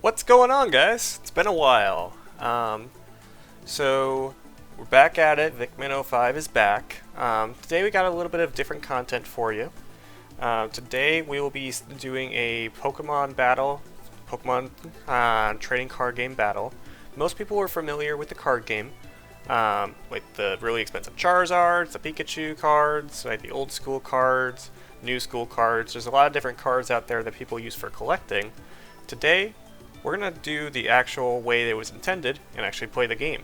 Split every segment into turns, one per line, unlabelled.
What's going on, guys? It's been a while. So we're back at it. Vicman05 is back. Today we got a little bit of different content for you. Today we will be doing a Pokemon battle, Pokemon trading card game battle. Most people are familiar with the card game, like the really expensive Charizards, the Pikachu cards, like the old school cards, new school cards. There's a lot of different cards out there that people use for collecting. Today, we're going to do the actual way that it was intended and actually play the game.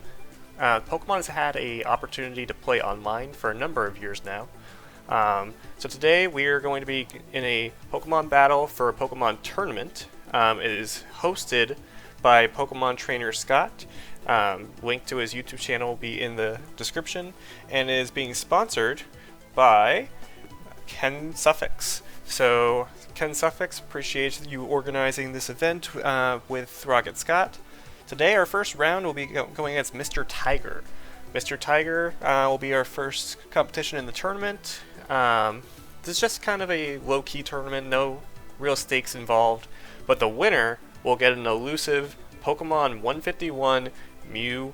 Pokemon has had an opportunity to play online for a number of years now. So today we are going to be in a Pokemon battle for a Pokemon tournament. It is hosted by Pokemon trainer Scott. Link to his YouTube channel will be in the description, and is being sponsored by Kensufox. So Kensufox, appreciates you organizing this event with Rocket Scott. Today our first round will be going against Mr. Tiger. Mr. Tiger will be our first competition in the tournament. This is just kind of a low-key tournament, no real stakes involved, but the winner will get an elusive Pokemon 151 Mew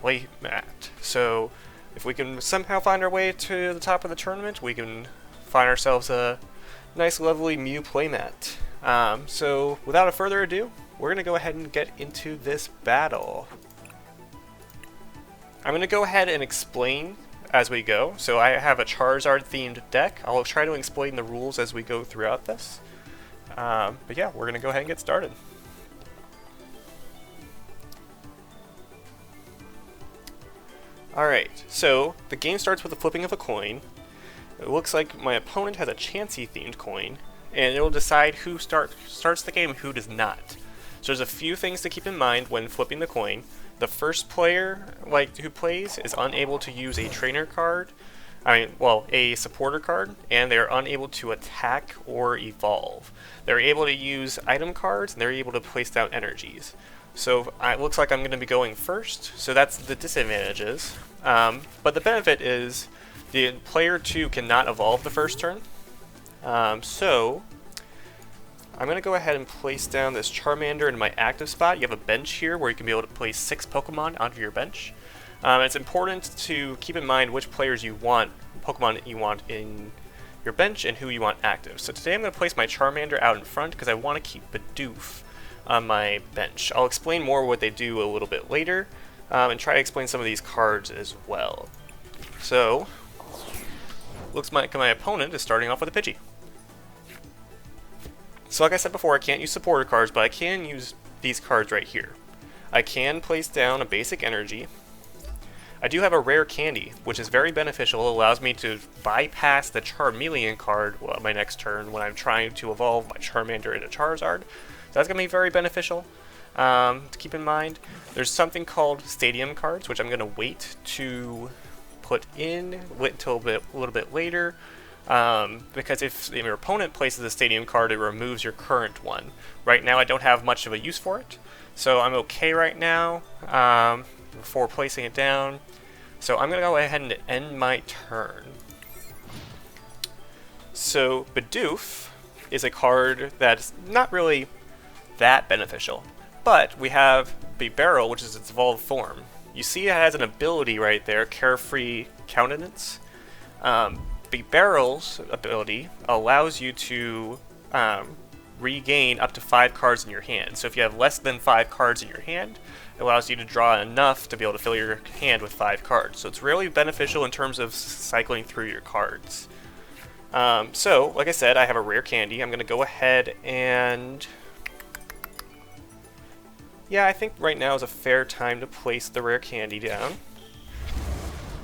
playmat. So if we can somehow find our way to the top of the tournament, we can find ourselves a nice lovely Mew playmat. So without a further ado, we're going to go ahead and get into this battle. I'm going to go ahead and explain as we go. So I have a Charizard themed deck. I'll try to explain the rules as we go throughout this. But yeah, we're going to go ahead and get started. Alright, so the game starts with the flipping of a coin. It looks like my opponent has a Chansey themed coin, and it will decide who starts the game and who does not. So there's a few things to keep in mind when flipping the coin. The first player who plays is unable to use a trainer card, a supporter card, and they're unable to attack or evolve. They're able to use item cards, and they're able to place down energies. So it looks like I'm going to be going first, so that's the disadvantages. But the benefit is the player 2 cannot evolve the first turn. So I'm going to go ahead and place down this Charmander in my active spot. You have a bench here where you can be able to place 6 Pokemon onto your bench. It's important to keep in mind which Pokemon you want in your bench and who you want active. So today I'm going to place my Charmander out in front because I want to keep Bidoof on my bench. I'll explain more what they do a little bit later, and try to explain some of these cards as well. So looks like my opponent is starting off with a Pidgey. So like I said before, I can't use supporter cards, but I can use these cards right here. I can place down a basic energy. I do have a rare candy, which is very beneficial. It allows me to bypass the Charmeleon card my next turn when I'm trying to evolve my Charmander into Charizard. So that's going to be very beneficial to keep in mind. There's something called Stadium cards, which I'm going to wait to put in, wait until a little bit later. Because if your opponent places a Stadium card, it removes your current one. Right now I don't have much of a use for it, so I'm okay right now before placing it down. So I'm going to go ahead and end my turn. So Bidoof is a card that's not really that beneficial, but we have Bibarel, which is its evolved form. You see it has an ability right there, Carefree Countenance. Bibarel's ability allows you to regain up to 5 cards in your hand. So if you have less than 5 cards in your hand, it allows you to draw enough to be able to fill your hand with 5 cards. So it's really beneficial in terms of cycling through your cards. So, like I said, I have a rare candy. I'm going to go ahead and... yeah, I think right now is a fair time to place the rare candy down.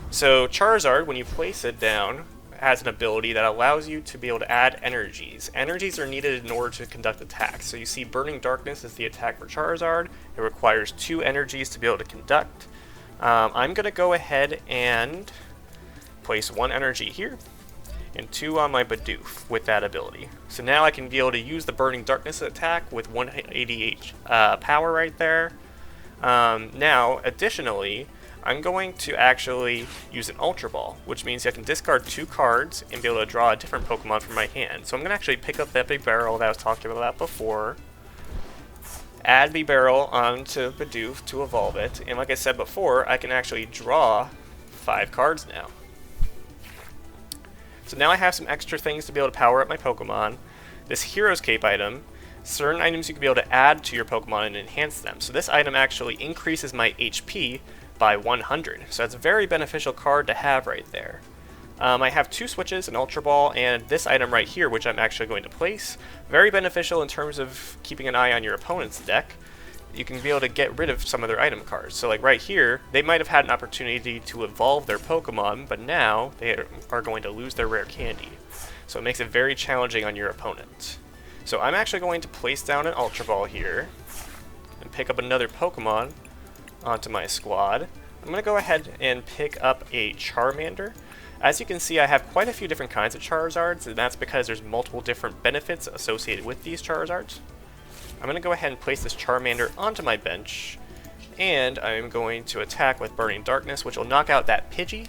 So Charizard, when you place it down, has an ability that allows you to be able to add energies. Energies are needed in order to conduct attacks. So you see Burning Darkness is the attack for Charizard. It requires 2 energies to be able to conduct. I'm going to go ahead and place 1 energy here and 2 on my Bidoof with that ability. So now I can be able to use the Burning Darkness attack with 188 power right there. Now, additionally, I'm going to actually use an Ultra Ball, which means I can discard 2 cards and be able to draw a different Pokemon from my hand. So I'm going to actually pick up that Bibarel that I was talking about before. add Bibarel onto Bidoof to evolve it, and like I said before, I can actually draw 5 cards now. So now I have some extra things to be able to power up my Pokemon. This Hero's Cape item, certain items you can be able to add to your Pokemon and enhance them. So this item actually increases my HP by 100. So that's a very beneficial card to have right there. I have 2 switches, an Ultra Ball, and this item right here, which I'm actually going to place. Very beneficial in terms of keeping an eye on your opponent's deck. You can be able to get rid of some of their item cards. So like right here, they might have had an opportunity to evolve their Pokemon, but now they are going to lose their rare candy. So it makes it very challenging on your opponent. So I'm actually going to place down an Ultra Ball here and pick up another Pokemon onto my squad. I'm going to go ahead and pick up a Charmander. As you can see, I have quite a few different kinds of Charizards, and that's because there's multiple different benefits associated with these Charizards. I'm going to go ahead and place this Charmander onto my bench, and I'm going to attack with Burning Darkness, which will knock out that Pidgey.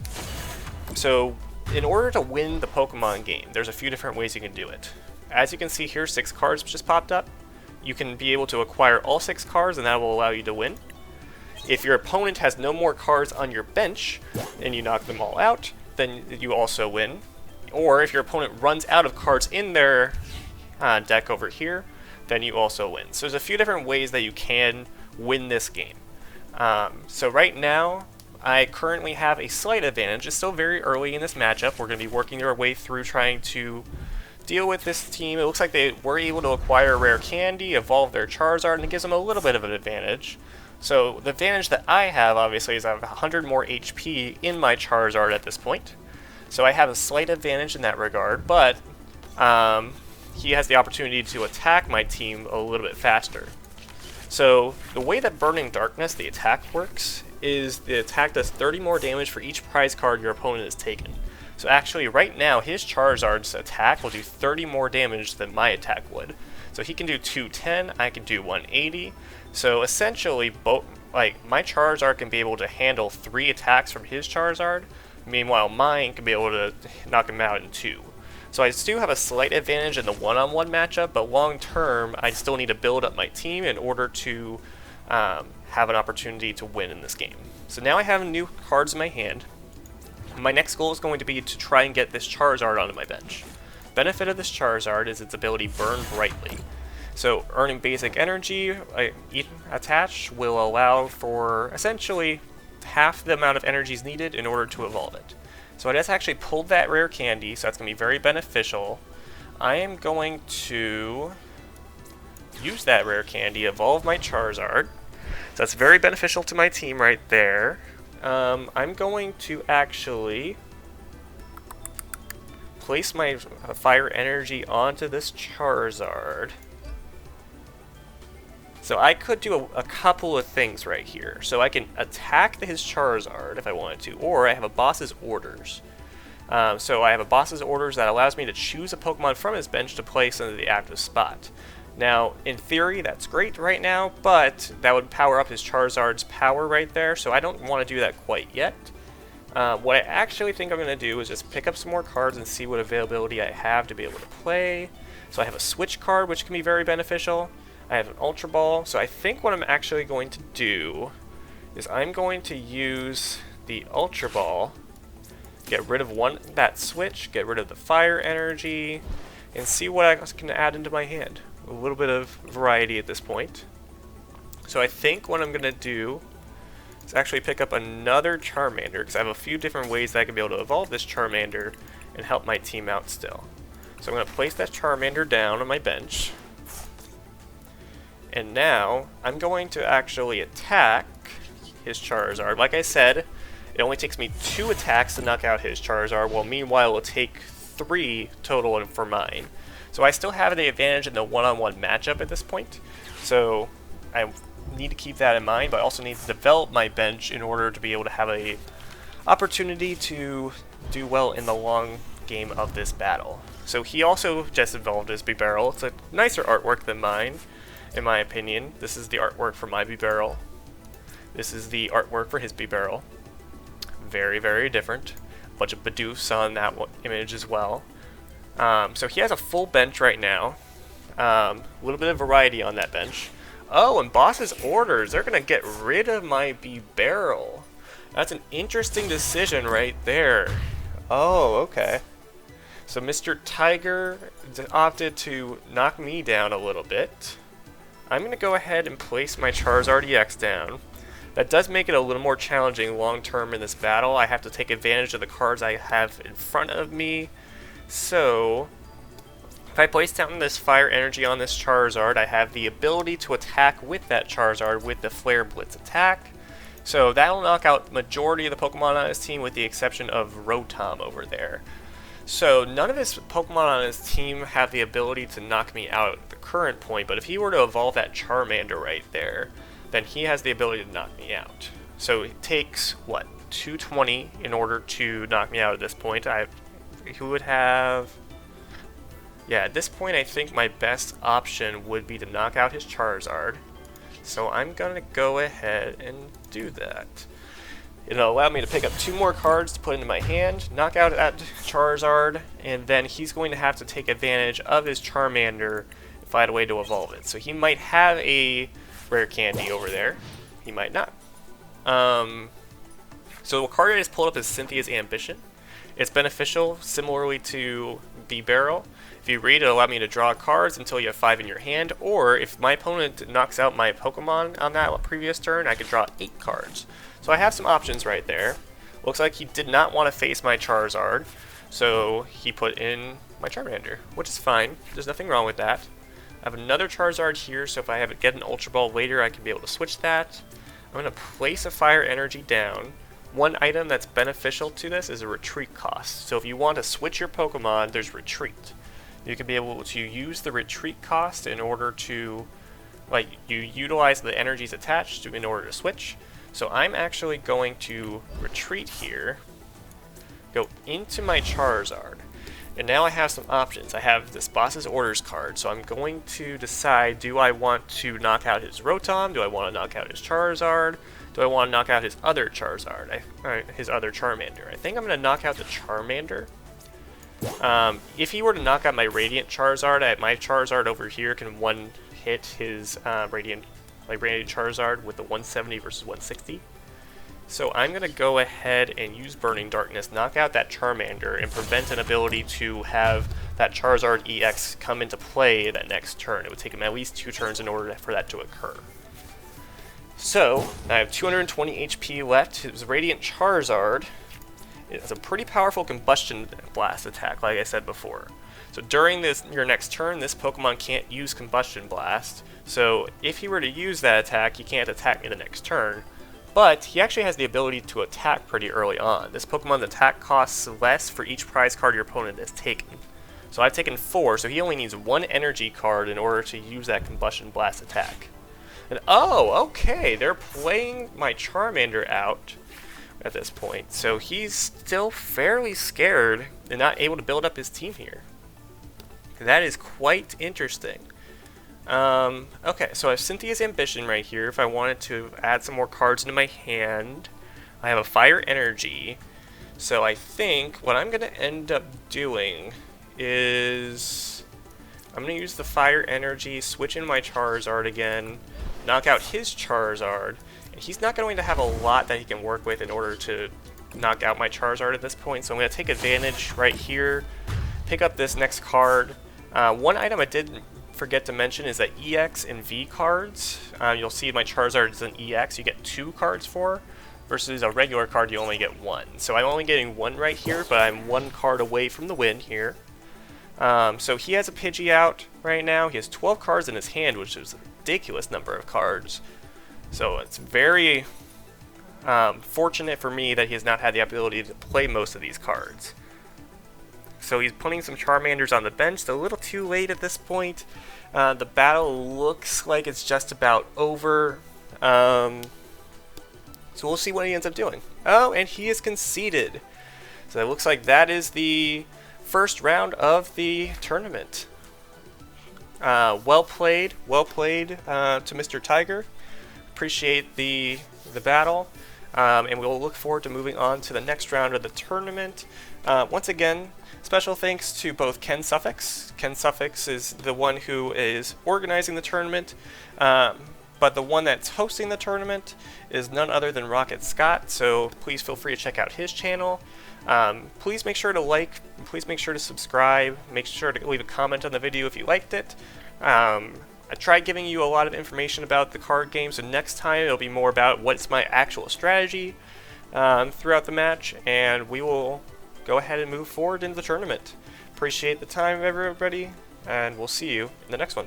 So, in order to win the Pokemon game, there's a few different ways you can do it. As you can see here, 6 cards just popped up. You can be able to acquire all 6 cards, and that will allow you to win. If your opponent has no more cards on your bench, and you knock them all out, then you also win. Or if your opponent runs out of cards in their deck over here, then you also win. So there's a few different ways that you can win this game. So right now, I currently have a slight advantage. It's still very early in this matchup. We're going to be working our way through trying to deal with this team. It looks like they were able to acquire rare candy, evolve their Charizard, and it gives them a little bit of an advantage. So the advantage that I have, obviously, is I have 100 more HP in my Charizard at this point. So I have a slight advantage in that regard, but he has the opportunity to attack my team a little bit faster. So the way that Burning Darkness, the attack, works is the attack does 30 more damage for each prize card your opponent has taken. So actually right now his Charizard's attack will do 30 more damage than my attack would. So he can do 210, I can do 180. So essentially my Charizard can be able to handle 3 attacks from his Charizard, meanwhile mine can be able to knock him out in 2. So I do have a slight advantage in the one-on-one matchup, but long-term, I still need to build up my team in order to have an opportunity to win in this game. So now I have new cards in my hand. My next goal is going to be to try and get this Charizard onto my bench. Benefit of this Charizard is its ability Burn Brightly. So earning basic energy attached will allow for essentially half the amount of energies needed in order to evolve it. So I just actually pulled that rare candy, so that's going to be very beneficial. I am going to use that rare candy, evolve my Charizard. So that's very beneficial to my team right there. I'm going to actually place my fire energy onto this Charizard. So I could do a couple of things right here. So I can attack his Charizard if I wanted to, or I have a boss's orders. So I have a boss's orders that allows me to choose a Pokemon from his bench to place into the active spot. Now, in theory, that's great right now, but that would power up his Charizard's power right there, so I don't want to do that quite yet. What I actually think I'm going to do is just pick up some more cards and see what availability I have to be able to play. So I have a Switch card, which can be very beneficial. I have an Ultra Ball, so I think what I'm actually going to do is I'm going to use the Ultra Ball, get rid of that switch, get rid of the fire energy, and see what I can add into my hand. A little bit of variety at this point. So I think what I'm going to do is actually pick up another Charmander, because I have a few different ways that I can be able to evolve this Charmander and help my team out still. So I'm going to place that Charmander down on my bench. And now, I'm going to actually attack his Charizard. Like I said, it only takes me 2 attacks to knock out his Charizard, while meanwhile it will take 3 total for mine. So I still have the advantage in the one-on-one matchup at this point. So I need to keep that in mind, but I also need to develop my bench in order to be able to have a opportunity to do well in the long game of this battle. So he also just evolved his Bibarel. It's a nicer artwork than mine, in my opinion. This is the artwork for my Bibarel. This is the artwork for his Bibarel. Very, very different. A bunch of Bidoofs on that image as well. So he has a full bench right now. A little bit of variety on that bench. Oh, and boss's orders. They're going to get rid of my B-Barrel. That's an interesting decision right there. Oh, okay. So Mr. Tiger opted to knock me down a little bit. I'm going to go ahead and place my Charizard EX down. That does make it a little more challenging long term in this battle. I have to take advantage of the cards I have in front of me. So, if I place down this Fire Energy on this Charizard, I have the ability to attack with that Charizard with the Flare Blitz attack. So that'll knock out the majority of the Pokemon on his team with the exception of Rotom over there. So none of his Pokemon on his team have the ability to knock me out at the current point, but if he were to evolve that Charmander right there, then he has the ability to knock me out. So it takes, what, 220 in order to knock me out at this point. He would have... Yeah, at this point I think my best option would be to knock out his Charizard. So I'm going to go ahead and do that. It'll allow me to pick up 2 more cards to put into my hand, knock out that Charizard, and then he's going to have to take advantage of his Charmander and find a way to evolve it. So he might have a rare candy over there. He might not. So the card I just pulled up is Cynthia's Ambition. It's beneficial, similarly to B-Barrel. If you read it, it'll allow me to draw cards until you have 5 in your hand, or if my opponent knocks out my Pokemon on that previous turn, I could draw 8 cards. So I have some options right there. Looks like he did not want to face my Charizard, so he put in my Charmander, which is fine. There's nothing wrong with that. I have another Charizard here, so if I get an Ultra Ball later, I can be able to switch that. I'm going to place a Fire Energy down. One item that's beneficial to this is a retreat cost. So if you want to switch your Pokemon, there's retreat. You can be able to use the retreat cost in order to, like, you utilize the energies attached in order to switch. So I'm actually going to retreat here, go into my Charizard, and now I have some options. I have this Boss's Orders card, so I'm going to decide, do I want to knock out his Rotom? Do I want to knock out his Charizard? Do I want to knock out his other Charizard? His other Charmander? I think I'm going to knock out the Charmander. If he were to knock out my Radiant Charizard, my Charizard over here can one-hit his Radiant Charizard with the 170 versus 160. So I'm going to go ahead and use Burning Darkness, knock out that Charmander, and prevent an ability to have that Charizard EX come into play that next turn. It would take him at least 2 turns in order for that to occur. So, I have 220 HP left. His Radiant Charizard is a pretty powerful Combustion Blast attack, like I said before. So during your next turn, this Pokemon can't use Combustion Blast. So if he were to use that attack, he can't attack me the next turn. But he actually has the ability to attack pretty early on. This Pokemon's attack costs less for each prize card your opponent has taken. So I've taken 4, so he only needs 1 energy card in order to use that Combustion Blast attack. And oh, okay, they're playing my Charmander out at this point. So he's still fairly scared and not able to build up his team here. That is quite interesting. Okay, so I have Cynthia's Ambition right here. If I wanted to add some more cards into my hand, I have a Fire Energy. So I think what I'm going to end up doing is I'm going to use the Fire Energy, switch in my Charizard again, knock out his Charizard. And he's not going to have a lot that he can work with in order to knock out my Charizard at this point. So I'm going to take advantage right here, pick up this next card. One item I did forget to mention is that EX and V cards. You'll see my Charizard is an EX, you get 2 cards for, versus a regular card you only get 1. So I'm only getting 1 right here, but I'm 1 card away from the win here. So he has a Pidgey out right now. He has 12 cards in his hand, which is a ridiculous number of cards. So it's very fortunate for me that he has not had the ability to play most of these cards. So he's putting some Charmanders on the bench. It's a little too late at this point. The battle looks like it's just about over. So we'll see what he ends up doing. Oh, and he is conceded. So it looks like that is the first round of the tournament. Well played to Mr. Tiger. Appreciate the battle. And we'll look forward to moving on to the next round of the tournament. Once again, special thanks to both Kensufox. Kensufox is the one who is organizing the tournament. but the one that's hosting the tournament is none other than Rocket Scott, so please feel free to check out his channel. Please make sure to like, please make sure to subscribe, make sure to leave a comment on the video if you liked it. I tried giving you a lot of information about the card game, so next time it'll be more about what's my actual strategy throughout the match, and we will go ahead and move forward into the tournament. Appreciate the time of everybody, and we'll see you in the next one.